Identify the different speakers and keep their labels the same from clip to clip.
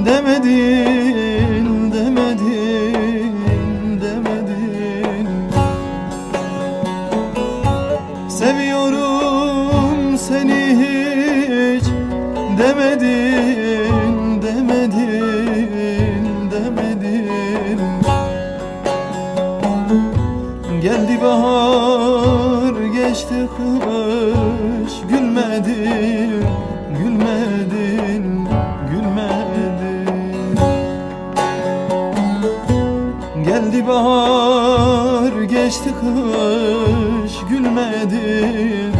Speaker 1: demedin, demedin, demedin. Seviyorum seni hiç demedin, demedin, demedin. Geldi bahar, geçti kış, gülmedin, gülmedin, gülmedin. Geldi bahar, geçti kış, gülmedin,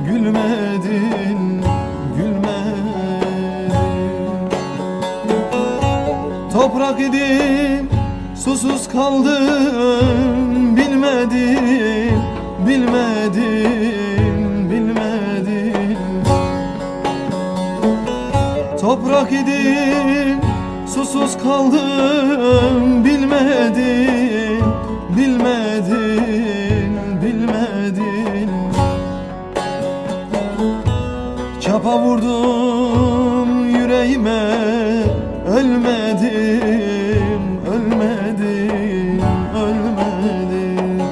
Speaker 1: gülmedin, gülmedin. Toprak idim, susuz kaldım, bilmedim, bilmedim, bilmedim. Toprak idim, susuz kaldım, bilmedim, bilmedim, bilmedim. Çapa vurdum yüreğime, ölmedim, ölmedim, ölmedim.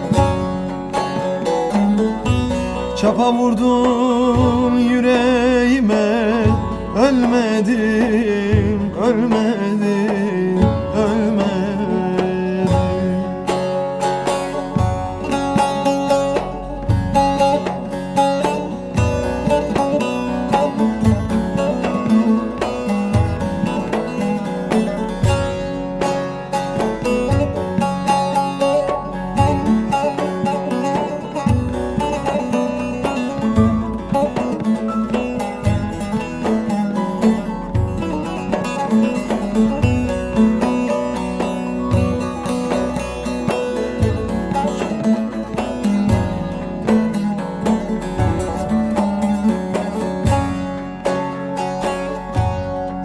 Speaker 1: Çapa vurdum yüreğime, ölmedim, ölmedim, ölmedim.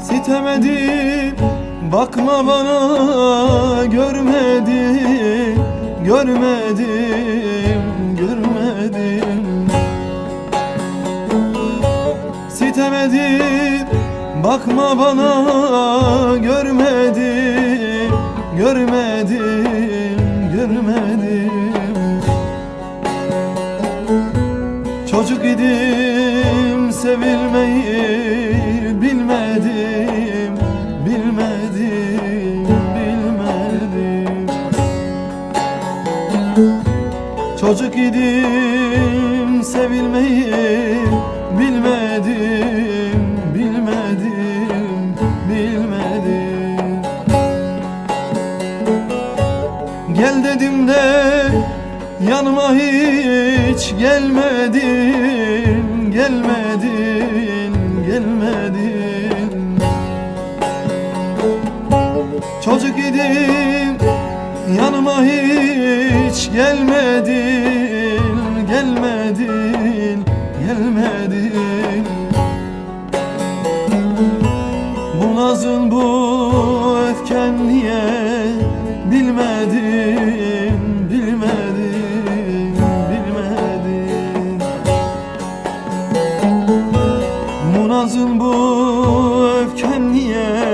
Speaker 1: Sitemedim, bakma bana, görmedim, görmedim, görmedim. Sitemedim, bakma bana, görmedim, görmedim, görmedim. Çocuk idim, sevilmeyi bilmedim, bilmedim, bilmedim. Çocuk idim, sevilmeyi bilmedim, bilmedim, bilmedim. Gel dedim de yanıma hiç gelmedin, gelmedin, gelmedin. Çocuk idim, yanıma hiç gelmedin, gelmedin, gelmedin. Bu nazın, bu öfken niye bilmedim, bilmedim, bilmedim. Bu nazın, bu öfken niye